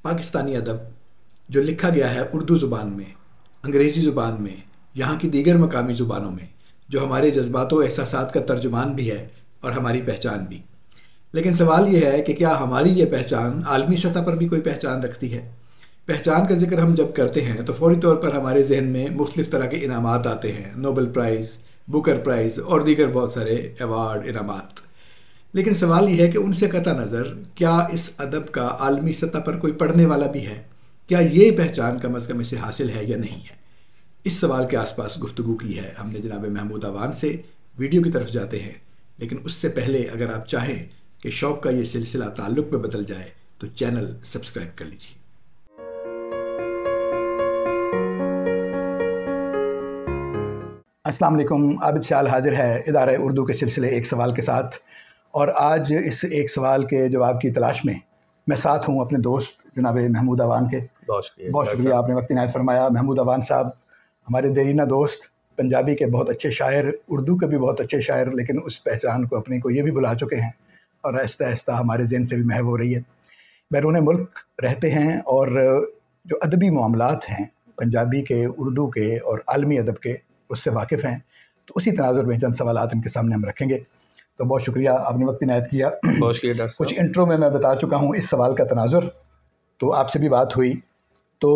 पाकिस्तानी अदब जो लिखा गया है उर्दू ज़ुबान में, अंग्रेज़ी ज़ुबान में, यहाँ की दीगर मकामी ज़ुबानों में, जो हमारे जज्बात व एहसासात का तर्जुमान भी है और हमारी पहचान भी। लेकिन सवाल ये है कि क्या हमारी ये पहचान आलमी सतह पर भी कोई पहचान रखती है? पहचान का जिक्र हम जब करते हैं तो फ़ौरी तौर पर हमारे जहन में मुख्तलिफ़ तरह के इनामात आते हैं, नोबेल प्राइज़, बुकर प्राइज़ और दीगर बहुत सारे अवार्ड इनामात। लेकिन सवाल यह है कि उनसे कतई नज़र क्या इस अदब का आलमी सतह पर कोई पढ़ने वाला भी है? क्या ये पहचान कम अज़ कम इसे हासिल है या नहीं है? इस सवाल के आसपास गुफ्तगू की है हमने जनाब महमूद अवान से। वीडियो की तरफ जाते हैं, लेकिन उससे पहले अगर आप चाहें कि शौक़ का ये सिलसिला ताल्लुक़ में बदल जाए तो चैनल सब्सक्राइब कर लीजिए। अस्सलाम वालेकुम। आबिद शाल हाजिर है इदारा उर्दू के सिलसिले एक सवाल के साथ, और आज इस एक सवाल के जवाब की तलाश में मैं साथ हूँ अपने दोस्त जनाब महमूद अवान के। बहुत शुक्रिया, आपने वक्त इनायत फरमाया। महमूद अवान साहब हमारे देरीना दोस्त, पंजाबी के बहुत अच्छे शायर, उर्दू के भी बहुत अच्छे शायर, लेकिन उस पहचान को अपनी को ये भी भुला चुके हैं और आहिस्ता आहिस्ता हमारे ज़हन से भी महव हो रही है। बैरून मुल्क रहते हैं और जो अदबी मामलात हैं पंजाबी के, उर्दू के और आलमी अदब के, उससे वाकिफ़ हैं। तो उसी तनाजुर में चंद सवालात इनके सामने हम रखेंगे। तो बहुत शुक्रिया, आपने वक्त इनायत किया। बहुत शुक्रिया डॉक्टर साहब। कुछ इंट्रो में मैं बता चुका हूँ इस सवाल का तनाजुर, तो आपसे भी बात हुई। तो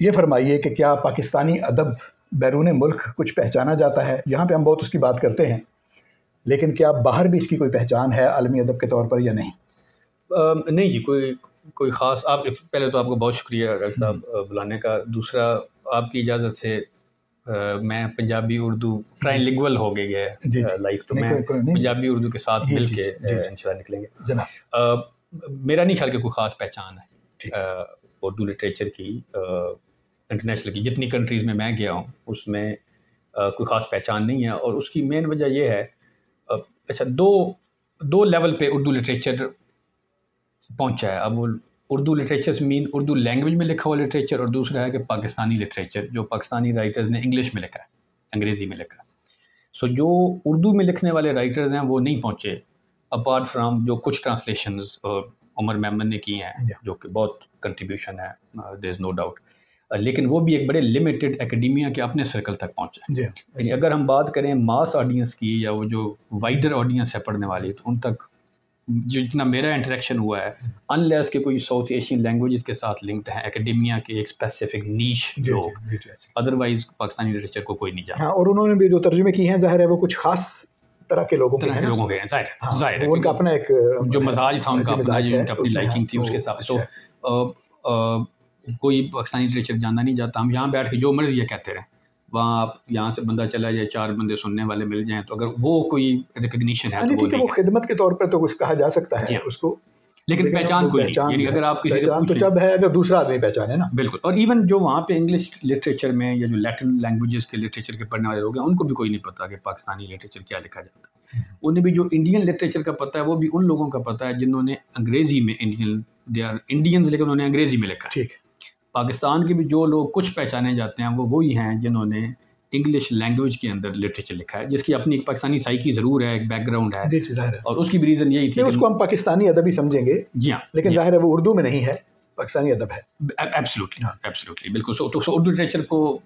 ये फरमाइए कि क्या पाकिस्तानी अदब बैरून मुल्क कुछ पहचाना जाता है? यहाँ पे हम बहुत उसकी बात करते हैं, लेकिन क्या बाहर भी इसकी कोई पहचान है आलमी अदब के तौर पर या नहीं? नहीं जी, कोई ख़ास। आप पहले तो आपको बहुत शुक्रिया डॉक्टर साहब बुलाने का। दूसरा, आपकी इजाज़त से मैं पंजाबी उर्दू ट्राइलिंगुअल हो गई है लाइफ, तो मैं पंजाबी उर्दू के साथ मिल के इंशाल्लाह निकलेंगे जनाब। मेरा नहीं ख्याल कि कोई ख़ास पहचान है उर्दू लिटरेचर की इंटरनेशनल की। जितनी कंट्रीज़ में मैं गया हूँ उसमें कोई ख़ास पहचान नहीं है, और उसकी मेन वजह यह है, अच्छा, दो लेवल पे उर्दू लिटरेचर पहुँचा है। अब वो उर्दू लिटरेचर से मीन उर्दू लैंग्वेज में लिखा हुआ लिटरेचर, और दूसरा है कि पाकिस्तानी लिटरेचर जो पाकिस्तानी राइटर्स ने इंग्लिश में लिखा है, अंग्रेज़ी में लिखा है। सो जो उर्दू में लिखने वाले राइटर्स हैं वो नहीं पहुँचे, अपार्ट फ्राम जो कुछ ट्रांसलेशंस उमर मेमन ने की हैं, जो कि बहुत कंट्रीब्यूशन है, देयर इज़ नो डाउट। लेकिन वो भी एक बड़े लिमिटेड एकेडमिया के अपने सर्कल तक पहुँचे। यानी अगर हम बात करें मास ऑडियंस की, या वो जो वाइडर ऑडियंस है पढ़ने वाली, तो उन तक जितना मेरा इंटरेक्शन हुआ है, अनलेस के कोई साउथ एशियन लैंग्वेजेस के साथ लिंक्ड है एकेडमिया के एक स्पेसिफिक नीश लोग, अदरवाइज पाकिस्तानी लिटरेचर को कोई नहीं जानता। हाँ, और उन्होंने भी जो तर्जुमे की हैं, जाहिर है वो कुछ खास तरह के लोगों के हैं, जाहिर है उनका अपना एक जो मजाज था, उनका अपना, जो उनकी अपनी लाइकिंग थी, उसके हिसाब से। तो कोई पाकिस्तानी लिटरेचर जानना नहीं चाहता। हम यहाँ बैठ के जो मर्जी ये कहते रहे, वहाँ आप यहाँ से बंदा चला जाए, चार बंदे सुनने वाले मिल जाएं, तो अगर वो कोई रिकग्निशन है तो वो नहीं, वो खिदमत के तौर पर तो कुछ कहा जा सकता है उसको, लेकिन पहचान कोई नहीं। यानी अगर आप किसी से तो जब है अगर दूसरा आदमी पहचाने ना, बिल्कुल। और इवन जो वहाँ पे इंग्लिश लिटरेचर में या जो लैटिन लैंग्वेजेस के लिटरेचर के पढ़ने वाले लोग हैं, उनको भी कोई नहीं पता कि पाकिस्तानी लिटरेचर क्या लिखा जाता है। उन्हें भी जो इंडियन लिटरेचर का पता है, वो भी उन लोगों का पता है जिन्होंने अंग्रेजी में, दे आर इंडियंस, लेकिन उन्होंने अंग्रेजी में लिखा है। पाकिस्तान के भी जो लोग कुछ पहचाने जाते हैं, वो वही हैं जिन्होंने इंग्लिश लैंग्वेज के अंदर लिटरेचर लिखा है, जिसकी अपनी एक पाकिस्तानी साइकी ज़रूर है, एक बैकग्राउंड है, और उसकी भी रीज़न यही थी। उसको हम पाकिस्तानी अदब ही समझेंगे, जी हाँ, लेकिन जाहिर है वो उर्दू में नहीं है, पाकिस्तानी अदब है। एब्सोल्युटली, बिल्कुल। तो उर्दू लिटरेचर को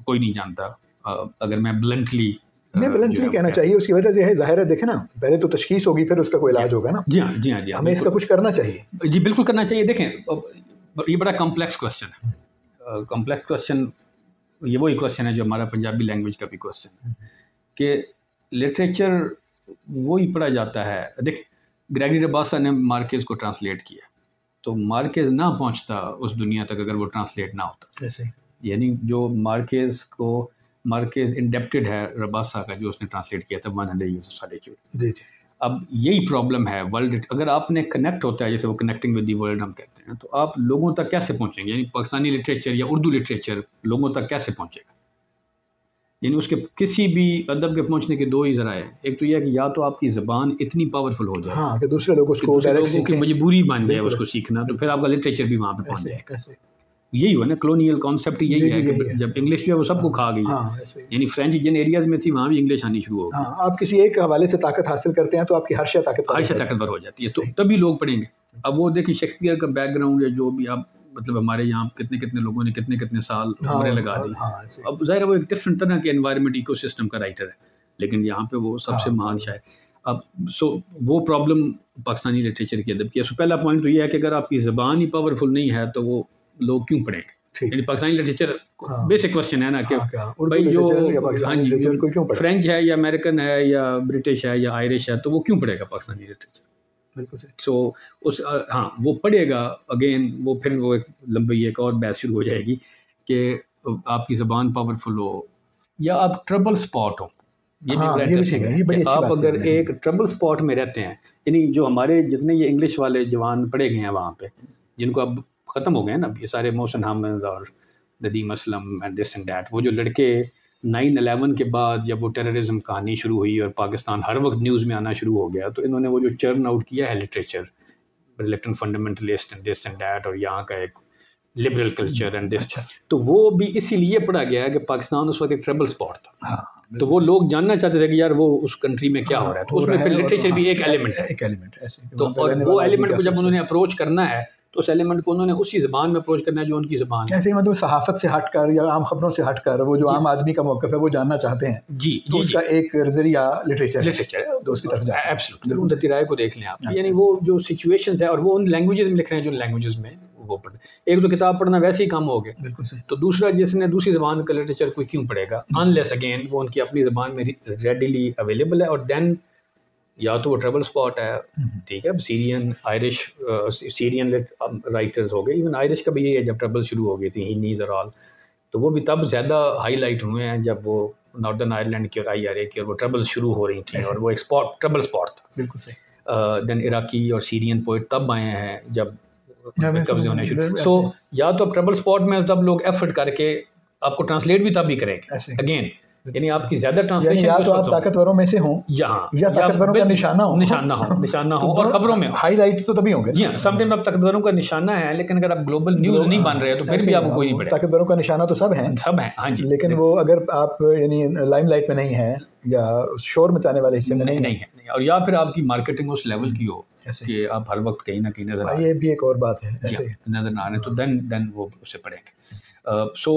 कोई नहीं जानता, अगर मैं ब्लंटली कहना चाहिए। उसकी वजह यह है, जाहिर है, देखें ना, पहले तो तशखीस होगी, फिर उसका कोई इलाज होगा ना। जी हाँ, जी हाँ, जी हाँ, हमें इसका कुछ करना चाहिए। जी बिल्कुल करना चाहिए। देखें, ये बड़ा कॉम्प्लेक्स क्वेश्चन है। कॉम्प्लेक्स क्वेश्चन, ये वही क्वेश्चन है जो हमारा पंजाबी लैंग्वेज का भी क्वेश्चन है, कि लिटरेचर वही पढ़ा जाता है। देख, ग्रेगरी रबासा ने मार्केज को ट्रांसलेट किया, तो मार्केज ना पहुंचता उस दुनिया तक अगर वो ट्रांसलेट ना होता। यानी जो मार्केज इंडेप्टेड है रबासा का, जो उसने ट्रांसलेट किया था 100 ईयर्स ऑफ सॉलिट्यूड। अब यही प्रॉब्लम है वर्ल्ड, अगर आपने कनेक्ट होता है, जैसे वो कनेक्टिंग विद द वर्ल्ड हम कहते हैं, तो आप लोगों तक कैसे पहुंचेंगे? यानी पाकिस्तानी लिटरेचर या उर्दू लिटरेचर लोगों तक कैसे पहुंचेगा? यानी उसके किसी भी अदब के पहुंचने के दो ही ज़राए हैं। एक तो यह कि या तो आपकी ज़बान इतनी पावरफुल हो जाए, हाँ, कि दूसरे लोगों की मजबूरी बन जाए उसको सीखना, तो फिर आपका लिटरेचर भी वहाँ पे पहुँच जाए। यही हुआ ना, कॉलोनियल कॉन्सेप्ट यही है कि जब इंग्लिश जो है वो सबको खा गई, यानी फ्रेंच जिन एरियाज में थी वहाँ भी इंग्लिश आनी शुरू हो गई। आप किसी एक हवाले से ताकत हासिल करते हैं तो आपकी हर शय ताकतवर हो जाती है, तो तभी लोग पढ़ेंगे। अब वो देखिए शेक्सपियर का बैकग्राउंड है, जो भी आप मतलब हमारे यहाँ कितने कितने लोगों ने कितने कितने साल उम्रें लगा दी। अब ज़ाहिर है वो एक डिफरेंट तरह के एनवायरनमेंट इकोसिस्टम का राइटर है, लेकिन यहाँ पे वो सबसे महान शायर। अब वो प्रॉब्लम पाकिस्तानी लिटरेचर की अदब की। सो पहला पॉइंट तो ये है कि अगर आपकी ज़बान ही पावरफुल नहीं है तो वो लोग क्यों पढ़ेंगे। यानी पाकिस्तानी लिटरेचर बेसिक क्वेश्चन है ना कि भाई जो फ्रेंच है या अमेरिकन है या ब्रिटिश है या आयरिश है तो वो क्यों पढ़ेगा पाकिस्तानी लिटरेचर। सो उस वो पढ़ेगा अगेन वो फिर वो एक लंबी एक और बहस शुरू हो जाएगी कि आपकी ज़बान पावरफुल हो या आप ट्रबल स्पॉट हो। ये भी आप अगर एक ट्रबल स्पॉट में रहते हैं, यानी जो हमारे जितने ये इंग्लिश वाले जवान पढ़े गए हैं वहाँ पे, जिनको अब ख़त्म हो गए हैं ना ये सारे मोहसिन हामिद और Nadeem Aslam and this and that, वो जो लड़के 9/11 के बाद जब वो टेररिज्म कहानी शुरू हुई और पाकिस्तान हर वक्त न्यूज़ में आना शुरू हो गया, तो इन्होंने वो जो चर्न आउट किया है literature, reluctant fundamentalist and this and that, और यहाँ का एक लिबरल कल्चर एंड दिस, तो वो भी इसीलिए पढ़ा गया है कि पाकिस्तान उस वक्त एक ट्रबल स्पॉट था। तो वो लोग जानना चाहते थे कि यार वो उस कंट्री में क्या हो रहा है, तो उसमें फिर लिटरेचर भी एक एलिमेंट है। तो और वो एलिमेंट को जब उन्होंने अप्रोच करना है तो उस एलिमेंट को उन्होंने उसी ज़बान में अप्रोच करना है जो उनकी ज़बान है। ऐसे मतलब सहाफ़त से हटकर या आम खबरों से हटकर वो जो आम आदमी का मौक़िफ़ है वो जानना चाहते हैं, जी तो उसका एक ज़रिया लिटरेचर है, तो उसकी तरफ जाए। एब्सोल्युटली उनकी राय को देख लें आप, यानी वो जो सिचुएशंस है और वो उन लैंग्वेजेस में लिख रहे हैं जो लैंग्वेजेस में वो पढ़ते। एक तो किताब पढ़ना वैसे ही कम हो गया, बिल्कुल सही। तो दूसरा जिसने दूसरी ज़बान का लिटरेचर कोई क्यों पढ़ेगा, अनलेस अगेन वो उनकी अपनी ज़बान में रेडिली अवेलेबल है, और देन या तो वो ट्रबल स्पॉट है, ठीक है। सीरियन आयरिश सीरियन राइटर्स हो गए, इवन आयरिश का भी ये है, जब ट्रबल शुरू हो गई थी हिनीज और ऑल, तो वो भी तब ज़्यादा हाईलाइट हुए हैं जब वो नॉर्दर्न आयरलैंड की और IRA की और वो ट्रबल शुरू हो रही थी और वो एक ट्रबल स्पॉट था। बिल्कुल सही। देन इराकी और सीरियन पोइट तब आए हैं जब कब्जे होने शुरू। सो या तो अब ट्रबल स्पॉट में तब लोग एफर्ट करके आपको ट्रांसलेट भी तब ही करेंगे अगेन, यानी आपकी ज्यादा ट्रांसलेशन या तो आप ताकतवरों में से हों या ताकतवरों का निशाना हो और खबरों में हाईलाइट तो तभी होंगे। जी हां, समटाइम आप ताकतवरों का निशाना है, लेकिन अगर आप ग्लोबल न्यूज़ नहीं बन रहे तो फिर भी आपको कोई नहीं पड़ेगा। ताकतवरों का निशाना तो सब है, हाँ जी, लेकिन वो अगर आप यानी लाइमलाइट में नहीं है या शोर मचाने वाले हिस्से में नहीं है, और या फिर आपकी मार्केटिंग उस लेवल की हो कि आप हर वक्त कहीं ना कहीं नजर आ रहे हैं, ये भी एक और बात है, नजर ना आ रहे, तो देन वो उसे पढ़ेंगे। सो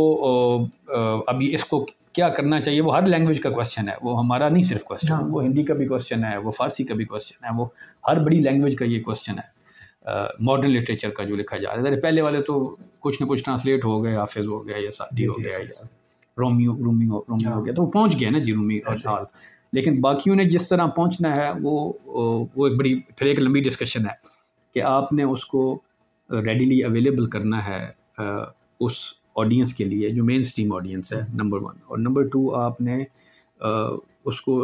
अभी इसको क्या करना चाहिए, वो हर लैंग्वेज का क्वेश्चन है, वो हमारा नहीं सिर्फ क्वेश्चन, वो हिंदी का भी क्वेश्चन है, वो फारसी का भी क्वेश्चन है, वो हर बड़ी लैंग्वेज का ये क्वेश्चन है। मॉडर्न लिटरेचर का जो लिखा जा रहा है, पहले वाले तो कुछ ना कुछ ट्रांसलेट हो गया, हाफिज हो गया या सादी हो गया या रूमी हो गया, तो वो पहुंच गया ना जी, रूमी और साल। लेकिन बाकियों ने जिस तरह पहुंचना है वो एक बड़ी फिर एक लंबी डिस्कशन है कि आपने उसको रेडिली अवेलेबल करना है उस ऑडियंस के लिए जो मेन स्ट्रीम ऑडियंस है, नंबर 1, और नंबर 2 आपने उसको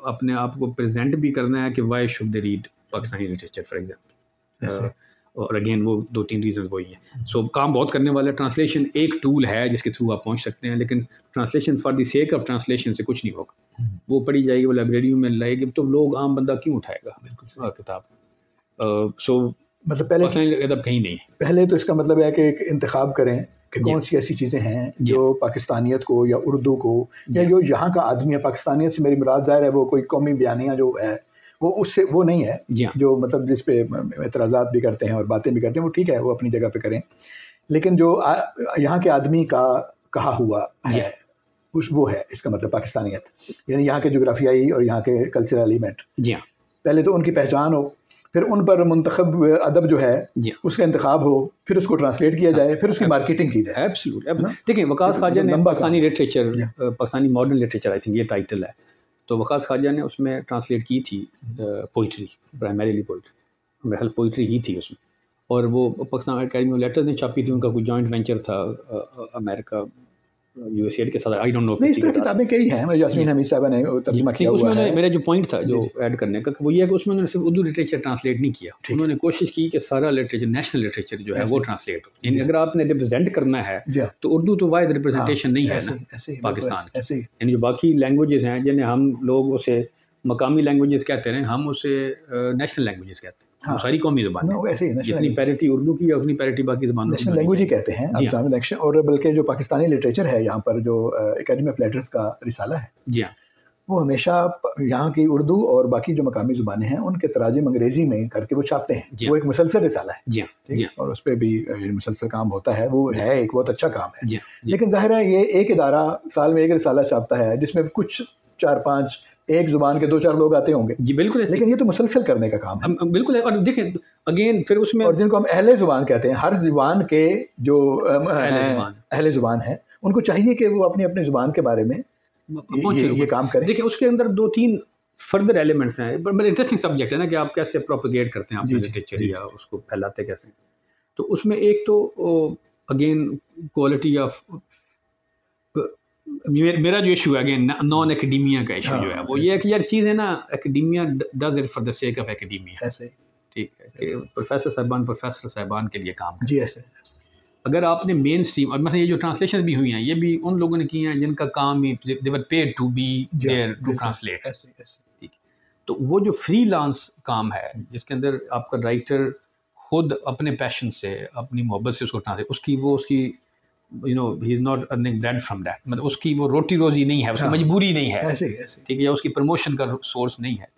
अपने आप को प्रेजेंट भी करना है कि why should they read Pakistani literature for example, और अगेन वो 2-3 रीजंस वही हैं। सो काम बहुत करने वाला, ट्रांसलेशन एक टूल है जिसके थ्रू आप पहुंच सकते हैं, लेकिन translation for the sake of translation से कुछ नहीं होगा। वो पढ़ी जाएगी, वो लाइब्रेरी में लाएगी, तो लोग आम बंदा क्यों उठाएगा किताब। सो मतलब पहले अदब कहीं नहीं है, पहले तो इसका मतलब है कि एक इंतखाब करें कि कौन सी ऐसी चीज़ें हैं जो पाकिस्तानियत को या उर्दू को या जो यहाँ का आदमी है, पाकिस्तानियत से मेरी मुराद ज़ाहिर है वो कोई कौमी बयानियाँ जो है वो उससे वो नहीं है, जो मतलब जिस पे एतराज़ात भी करते हैं और बातें भी करते हैं, वो ठीक है, वो अपनी जगह पे करें, लेकिन जो यहाँ के आदमी का कहा हुआ है वो है इसका मतलब पाकिस्तानियत, यानी यहाँ के जोग्राफियाई और यहाँ के कल्चरल एलिमेंट। जी हाँ, पहले तो उनकी पहचान हो, फिर उन पर मुंतखब अदब जो है उसका इंतखाब हो, फिर उसको ट्रांसलेट किया जाए, फिर उसकी मार्केटिंग की जाए। एब्सोल्युटली। देखिए वकास ख्वाजा ने Pakistani literature, Pakistani modern literature, I think ये टाइटल है, तो वकास ख्वाजा ने उसमें ट्रांसलेट की थी पोइट्री, प्राइमरीली पोइट्री, मेरे ख्याल पोइट्री ही थी उसमें, और वो पाकिस्तान अकेडमी ऑफ लेटर्स ने छापी थी, उनका कोई जॉइंट वेंचर था अमेरिका यूएसए के साथ, आई डोंट नो। नहीं, इस तरह किताबें कई हैं, यास्मीन हमीद साहबा ने तर्जुमा किया हुआ है। मेरा जो पॉइंट था जो ऐड करने का वो ये है कि उसमें उन्होंने सिर्फ उर्दू लिटरेचर ट्रांसलेट नहीं किया, उन्होंने कोशिश की कि सारा लिटरेचर, नेशनल लिटरेचर जो है वो ट्रांसलेट हो। यानी अगर आपने रिप्रेजेंट करना है तो उर्दू तो वाहिद रिप्रेजेंटेशन नहीं है ना पाकिस्तान की, यानी जो बाकी लैंग्वेजेस हैं जिन्हें हम लोग उसे मकामी लैंग्वेजेस कहते हैं, हम उसे नेशनल लैंग्वेजेस कहते हैं, सारी कौमी ज़बान है, जितनी पैरिटी उर्दू की उतनी पैरिटी बाकी ज़बानों की, नेशनल लैंग्वेज ही कहते हैं। और बल्कि जो पाकिस्तानी लिटरेचर है यहाँ पर जो एकेडमी ऑफ लेटर्स का रिसाला है, जी हाँ, वो हमेशा यहाँ की उर्दू और बाकी जो मकामी ज़ुबानें हैं उनके तराजिम अंग्रेज़ी में करके वो छापते हैं। वो एक मुसलसल रिसाला है, ठीक है, और उस पर भी मुसलसल काम होता है। वो है एक बहुत अच्छा काम है, लेकिन जाहिर है ये एक इदारा साल में एक रिसाला छापता है जिसमें कुछ 4-5 एक जुबान के 2-4 लोग आते होंगे जी, बिल्कुल, लेकिन ये तो मुसलसल करने का काम है। बिल्कुल है। और देखें अगेन फिर उसमें, और जिनको हम अहले जुबान कहते हैं, हर जुबान के जो अहले जुबान है उनको चाहिए कि वो अपनी अपनी जुबान के बारे में ये काम करें। देखिए उसके अंदर 2-3 फर्दर एलिमेंट्स हैं, बड़ा इंटरेस्टिंग सब्जेक्ट है ना कि आप कैसे प्रोपेगेट करते हैं अपने लिटरेचर या उसको फैलाते कैसे। तो उसमें एक तो अगेन क्वालिटी ऑफ, मेरा जो इशू है अगेन नॉन एकेडमिया का इशू जो है वो ये है कि यार चीज़ है ना, academia does it for the sake of academia, ऐसे ठीक है कि प्रोफेसर साहिबान के लिए काम जी ऐसे। अगर आपने मेन स्ट्रीम, और मतलब ये जो ट्रांसलेशन भी हुई हैं ये भी उन लोगों ने की हैं जिनका काम ही they were paid to be there to translate, ठीक। तो वो जो फ्रीलांस काम है जिसके अंदर आपका राइटर खुद अपने पैशन से अपनी मोहब्बत से उसको ट्रांसलेट, उसकी you know he is not earning bread from that, मतलब उसकी वो रोटी रोजी नहीं है, उसकी मजबूरी नहीं है, ठीक है, या उसकी प्रमोशन का सोर्स नहीं है।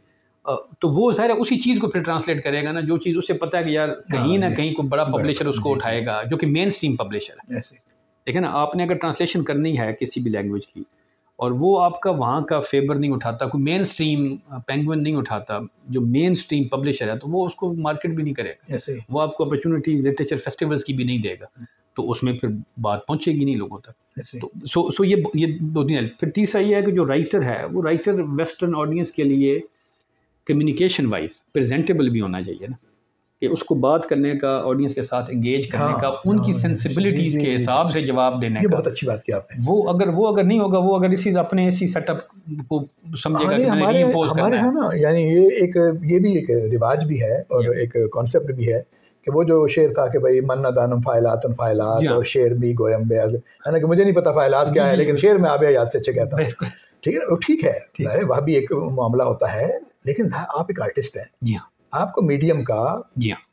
तो वो ज़ाहिर है उसी चीज़ को फिर ट्रांसलेट करेगा ना जो चीज़ उससे पता है कि यार कहीं ना कहीं कोई बड़ा पब्लिशर उसको उठाएगा जो कि मेन स्ट्रीम पब्लिशर है। देखिए ना, आपने अगर ट्रांसलेशन करनी है किसी भी लैंग्वेज की और वो आपका वहाँ का फेवर नहीं उठाता, कोई मेन स्ट्रीम पेंगुइन नहीं उठाता जो मेन स्ट्रीम पब्लिशर है, तो वो उसको मार्केट भी नहीं करेगा, वो आपको अपॉर्चुनिटीज लिटरेचर फेस्टिवल्स की भी नहीं देगा, तो उसमें फिर बात पहुँचेगी नहीं लोगों तक। तो सो ये 2-3 है। फिर तीसरा ये है कि जो राइटर है वो राइटर वेस्टर्न ऑडियंस के लिए कम्युनिकेशन वाइज प्रेजेंटेबल भी होना चाहिए ना, कि उसको बात करने का, ऑडियंस के साथ एंगेज करने का, उनकी सेंसिबिलिटीज के हिसाब से जवाब देने का। बहुत अच्छी बात की आपने। वो अगर नहीं होगा, वो अगर अपने इसी सेटअप को समझेगा कि मैंने इम्पोज करना है ना, यानी ये भी एक रिवाज भी है और एक कॉन्सेप्ट भी है कि वो जो शेर था कि भाई मन्ना दानम फाइलात और शेर भी गोयम बेअज़, है ना, कि मुझे नहीं पता फाइलात क्या है लेकिन शेर में आबे याद से अच्छे कहता हूँ, ठीक है, ठीक है, वह भी एक मामला होता है। लेकिन आप एक आर्टिस्ट हैं, जी हाँ, आपको मीडियम का,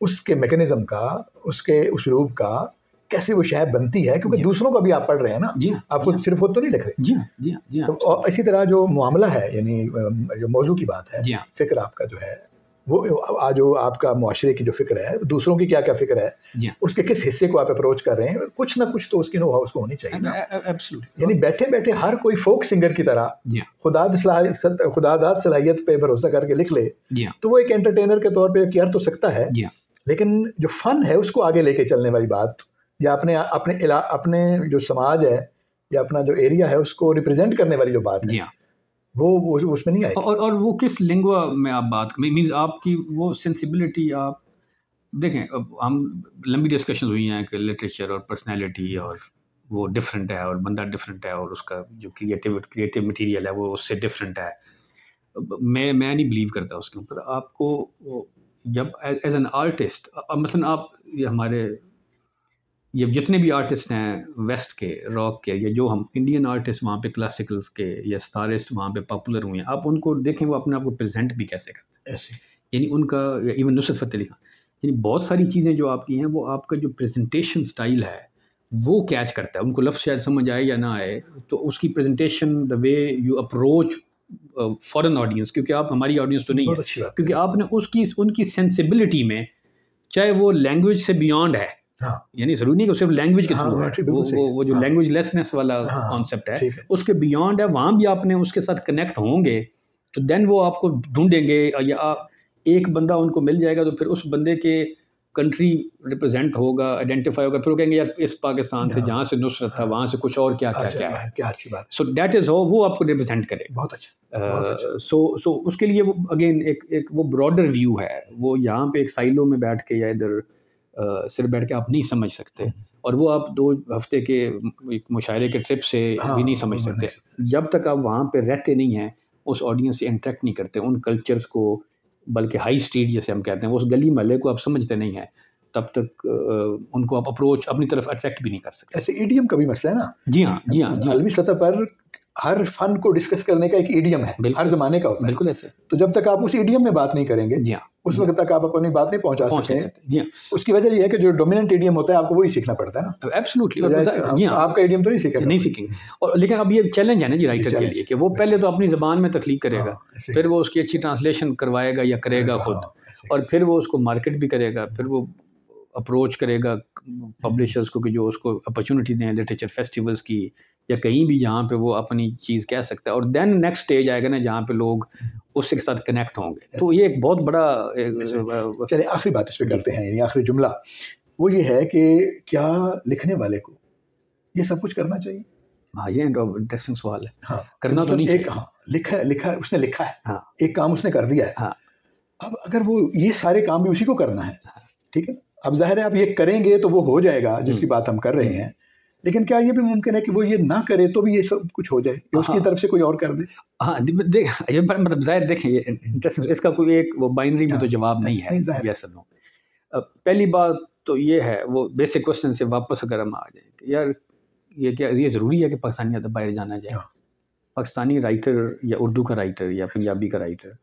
उसके मैकेनिज्म का, उसके उसलूब का कैसे वो शय बनती है, क्योंकि दूसरों का भी आप पढ़ रहे हैं ना, आपको सिर्फ खुद तो नहीं लिख रहे। जी हाँ। और इसी तरह जो मामला है, यानी जो मौजू की बात है, फिक्र आपका जो है वो आज जो आपका मुआशरे की जो फिक्र है, दूसरों की क्या क्या फिक्र है, उसके किस हिस्से को आप अप्रोच कर रहे हैं, कुछ ना कुछ तो उसकी नो हाउ उसको होनी चाहिए ना। यानी बैठे बैठे हर कोई फोक सिंगर की तरह खुदादाद सलाहियत पे भरोसा करके लिख ले, तो वो एक एंटरटेनर के तौर पे कर तो सकता है, लेकिन जो फन है उसको आगे लेके चलने वाली बात, या अपने जो समाज है या अपना जो एरिया है उसको रिप्रेजेंट करने वाली जो बात है, वो उसमें नहीं आएगी। और वो किस लिंग्वा में आप बात मीन्स आपकी वो सेंसिबिलिटी, आप देखें अब हम लंबी डिस्कशन हुई हैं कि लिटरेचर और पर्सनैलिटी और वो डिफरेंट है और बंदा डिफरेंट है और उसका जो क्रिएटिव मटेरियल है वो उससे डिफरेंट है। मैं नहीं बिलीव करता उसके ऊपर। आपको जब एज एन आर्टिस्ट, मसलन आप ये जितने भी आर्टिस्ट हैं वेस्ट के रॉक के, या जो हम इंडियन आर्टिस्ट वहाँ पे क्लासिकल्स के या स्टारिस्ट वहाँ पे पॉपुलर हुए हैं, आप उनको देखें वो अपने आप को प्रेजेंट भी कैसे करते हैं ऐसे, यानी उनका इवन नुसरत फ़तेह अली खान, यानी बहुत सारी चीज़ें जो आपकी हैं वो आपका जो प्रेजेंटेशन स्टाइल है वो कैच करता है। उनको लफ्ज़ शायद समझ आए या ना आए, तो उसकी presentation, the way you approach foreign audience, क्योंकि आप हमारी ऑडियंस तो नहीं है, क्योंकि आपने उनकी सेंसिबिलिटी में, चाहे वो लैंग्वेज से बियॉन्ड है, यानी जरूरी नहीं कि सिर्फ लैंग्वेज के थ्रू है, वो जो लैंग्वेज लेसनेस वाला कॉन्सेप्ट है उसके बियॉन्ड है, वहाँ भी आपने उसके साथ कनेक्ट होंगे तो देन वो आपको ढूंढेंगे, या एक बंदा उनको मिल जाएगा तो फिर उस बंदे के कंट्री रिप्रेजेंट होगा, आइडेंटिफाई होगा, फिर वो कहेंगे यार इस पाकिस्तान से जहाँ से नुसरत था वहाँ से कुछ और क्या है, क्या अच्छी बात। सो दैट इज हाउ वो आपको रिप्रेजेंट करेगा। बहुत अच्छा। सो उसके लिए वो अगेन एक वो ब्रॉडर व्यू है, वो यहाँ पे एक साइलो में बैठ के या इधर सिर्फ बैठ के आप नहीं समझ सकते, और वो आप 2 हफ्ते के एक मुशायरे के ट्रिप से भी नहीं समझ सकते जब तक आप वहाँ पे रहते नहीं हैं, उस ऑडियंस से इंटरेक्ट नहीं करते, उन कल्चर्स को, बल्कि हाई स्ट्रीट जैसे हम कहते हैं उस गली महल्ले को आप समझते नहीं हैं, तब तक उनको आप अप्रोच अपनी तरफ अट्रैक्ट भी नहीं कर सकते। ऐसे ईडीएम का भी मसला है ना। जी हाँ। आलमी सतह पर हर फन को डिस्कस करने का एक इडियम है, हर जमाने का होता है। बिल्कुल ऐसे। तो जब तक आप उस इडियम में बात नहीं करेंगे, जी हाँ, उस वक्त तक आप अपनी बात नहीं पहुंचा सकते हैं। जी हाँ। उसकी वजह ये है कि जो डोमिनेंट इडियम होता है आपको वही सीखना पड़ता है ना। एब्सोल्युटली। आपका इडियम तो नहीं सीखेंगे, नहीं सीखेंगे। और लेकिन अब ये चैलेंज है ना जी राइटर के लिए कि वो पहले तो अपनी ज़बान में तख्लीक करेगा, फिर वो उसकी अच्छी ट्रांसलेशन करवाएगा या करेगा खुद, और फिर वो उसको मार्केट भी करेगा, फिर वो अप्रोच करेगा पब्लिशर्स को कि जो उसको अपॉर्चुनिटी दें लिटरेचर फेस्टिवल्स की या कहीं भी जहाँ पे वो अपनी चीज़ कह सकता है। और देन नेक्स्ट स्टेज आएगा ना जहाँ पे लोग उसके साथ कनेक्ट होंगे। तो ये एक बहुत बड़ा चलिए आखिरी बात इस पर करते हैं, आखिरी जुमला वो ये है कि क्या लिखने वाले को ये सब कुछ करना चाहिए? हाँ, ये इंटरेस्टिंग सवाल है। हाँ, करना तो नहीं एक लिखा उसने लिखा है। हाँ, एक काम उसने कर दिया है। हाँ, अब अगर वो ये सारे काम भी उसी को करना है, ठीक है, अब जाहिर है आप ये करेंगे तो वो हो जाएगा जिसकी बात हम कर रहे हैं, लेकिन क्या ये भी मुमकिन है कि वो ये ना करे तो भी ये सब कुछ हो जाए, कि उसकी तरफ से कोई और कर दे? हाँ, देख ये मतलब जाहिर देखें ये इंटरेस्टिंग, इसका कोई एक वो बाइनरी में तो जवाब नहीं है, यस और नो। पहली बात तो ये है, वो बेसिक क्वेश्चन से वापस अगर हम आ जाए कि यार ये क्या ये ज़रूरी है कि पाकिस्तानी अदब बाहर जाना जाए? पाकिस्तानी राइटर या उर्दू का राइटर या पंजाबी का राइटर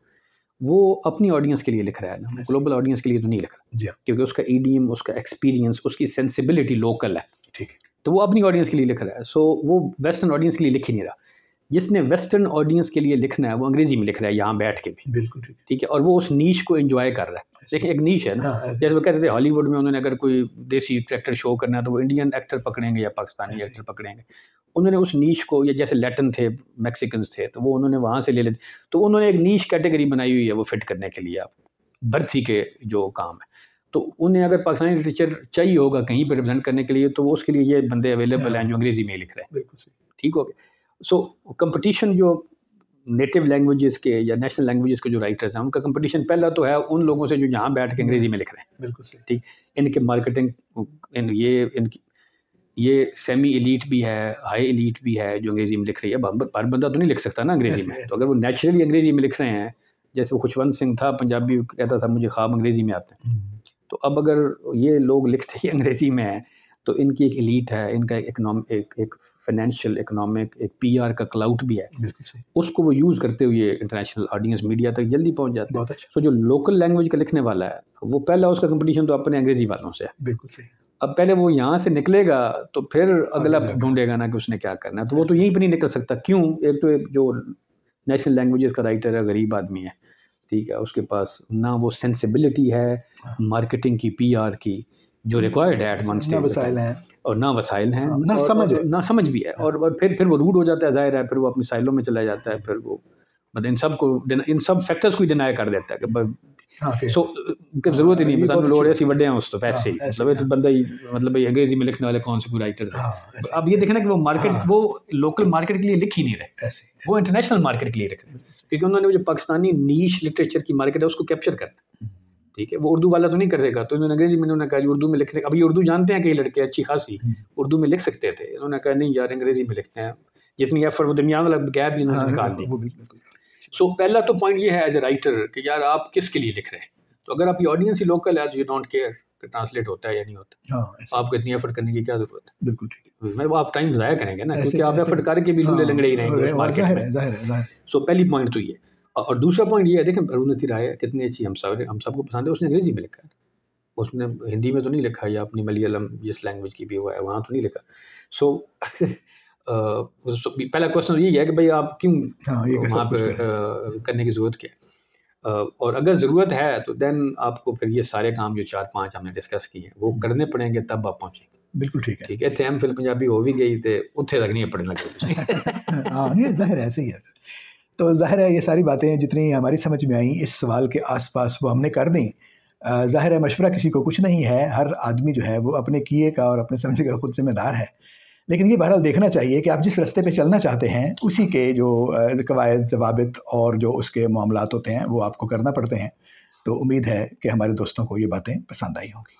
वो अपनी ऑडियंस के लिए लिख रहा है ना, ग्लोबल ऑडियंस के लिए तो नहीं लिख रहा, क्योंकि उसका ईडियम, उसका एक्सपीरियंस, उसकी सेंसिबिलिटी लोकल है, ठीक है, तो वो अपनी ऑडियंस के लिए लिख रहा है। सो वो वेस्टर्न ऑडियंस के लिए लिख ही नहीं रहा। जिसने वेस्टर्न ऑडियंस के लिए लिखना है वो अंग्रेजी में लिख रहा है यहाँ बैठ के भी, बिल्कुल ठीक है, और वो उस नीश को एंजॉय कर रहा है। देखिए एक नीश है ना, जैसे वो कहते थे हॉलीवुड में उन्होंने अगर कोई देसी कैरेक्टर शो करना है तो वो इंडियन एक्टर पकड़ेंगे या पाकिस्तानी एक्टर पकड़ेंगे, उन्होंने उस नीश को, या जैसे लैटिन थे, मैक्सिकन्स थे, तो वो उन्होंने वहाँ से ले लेते, तो उन्होंने एक नीश कैटेगरी बनाई हुई है वो फिट करने के लिए आप भर्ती के जो काम है। तो उन्हें अगर पाकिस्तानी लिटरेचर चाहिए होगा कहीं पर रिप्रेजेंट करने के लिए तो वो उसके लिए ये बंदे अवेलेबल हैं जो अंग्रेजी में लिख रहे हैं, बिल्कुल ठीक हो गया। सो कंपटीशन जो नेटिव लैंग्वेजेस के या नेशनल लैंग्वेजेस के जो राइटर्स हैं उनका कंपटीशन पहला तो है उन लोगों से जो यहाँ बैठ के अंग्रेजी में लिख रहे हैं, बिल्कुल ठीक। इनके मार्केटिंग इनकी ये सेमी एलीट भी है, हाई एलीट भी है जो अंग्रेजी में लिख रही है। हर बंदा तो नहीं लिख सकता ना अंग्रेजी में, तो अगर वो नेचुरली अंग्रेजी में लिख रहे हैं, जैसे वो खुशवंत सिंह था पंजाबी, कहता था मुझे ख्वाब अंग्रेजी में आते हैं, तो अब अगर ये लोग लिखते ही अंग्रेजी में है तो इनकी एक एलीट है, इनका एक फाइनेंशियल इकोनॉमिक एक पीआर का क्लाउट भी है, उसको वो यूज़ करते हुए इंटरनेशनल ऑडियंस मीडिया तक जल्दी पहुंच जाते हैं। तो जो लोकल लैंग्वेज का लिखने वाला है वो पहला उसका कंपटीशन तो अपने अंग्रेजी वालों से है, बिल्कुल सही। अब पहले वो यहाँ से निकलेगा तो फिर अगला ढूंढेगा ना कि उसने क्या करना है, तो वो तो यहीं पर नहीं निकल सकता। क्यों? एक तो जो नेशनल लैंग्वेजेस का राइटर है गरीब आदमी है, ठीक है, उसके पास ना वो सेंसिबिलिटी है मार्केटिंग की, पीआर की जो रिक्वायर्ड है एट वन स्टेज, और ना वसाइल हैं, ना समझ भी है, और फिर वो रूड हो जाता है, जाहिर है, फिर वो अपनी साइलों में चला जाता है, फिर वो मतलब इन सब फैक्टर्स को ही डिनाई कर देता है कि सो जरूरत ही नहीं, बस लोग ऐसे बड़े हैं उस तो पैसे ही, मतलब तो बंदा ही, मतलब भाई अंग्रेजी में लिखने वाले कौन से कोई राइटर्स हैं। अब ये देखना कि वो मार्केट, वो लोकल मार्केट के लिए लिख ही नहीं रहे, वो इंटरनेशनल मार्केट के लिए लिख रहे हैं, क्योंकि उन्होंने जो पाकिस्तानी नीश लिटरेचर की मार्केट है उसको कैप्चर करना, ठीक है, वो उर्दू वाला तो नहीं कर देगा, तो इन्होंने अंग्रेजी में उन्होंने कहा उर्दू में लिखने, अभी उर्दू जानते हैं कई लड़के अच्छी खासी उर्दू में लिख सकते थे, इन्होंने कहा नहीं यार अंग्रेजी में लिखते हैं, जितनी एफर्ट वो दरमियान वाला गैप भी इन्होंने निकाल दी। सो पहला तो पॉइंट ये है एज ए राइटर कि यार आप किसके लिए लिख रहे हैं, तो अगर आपकी ऑडियंस ही लोकल है तो यू डोंट केयर कि ट्रांसलेट होता है या नहीं होता, आपको इतनी एफर्ट करने की क्या जरूरत है, बिल्कुल ठीक है, मैं आप टाइम ज़ाया करेंगे ना, क्योंकि आप एफर्ट करके भी लूले लंगड़े ही रहेंगे उस मार्केट में। सो पहली पॉइंट तो ये, और दूसरा पॉइंट ये है, देखें अरुणधति राय कितनी अच्छी, हम सबको पसंद है, उसने अंग्रेजी में लिखा है, उसने हिंदी में तो नहीं लिखा, या अपनी मलयालम जिस लैंग्वेज की भी हुआ है वहाँ तो नहीं लिखा। सो पहला क्वेश्चन यही है कि भाई आप क्यों वहाँ पर करने की ज़रूरत क्या है, और अगर ज़रूरत है तो देन आपको फिर ये सारे काम जो 4-5 हमने डिस्कस किए हैं वो करने पड़ेंगे, तब आप पहुँचेंगे। बिल्कुल ठीक है, ठीक है, हम फिल्म पंजाबी हो भी गई तो उत्थे तक नहीं पढ़ने लगे। हाँ नहीं जाहिर है, ऐसे ही है। तो जाहिर है ये सारी बातें जितनी हमारी समझ में आई इस सवाल के आसपास वो हमने कर दी। जाहिर है मशवरा किसी को कुछ नहीं है, हर आदमी जो है वो अपने किए का और अपने समझे का खुद जिम्मेदार है, लेकिन ये बहरहाल देखना चाहिए कि आप जिस रास्ते पे चलना चाहते हैं उसी के जो कवायद ज़वाबित और जो उसके मामलात होते हैं वो आपको करना पड़ते हैं। तो उम्मीद है कि हमारे दोस्तों को ये बातें पसंद आई होंगी।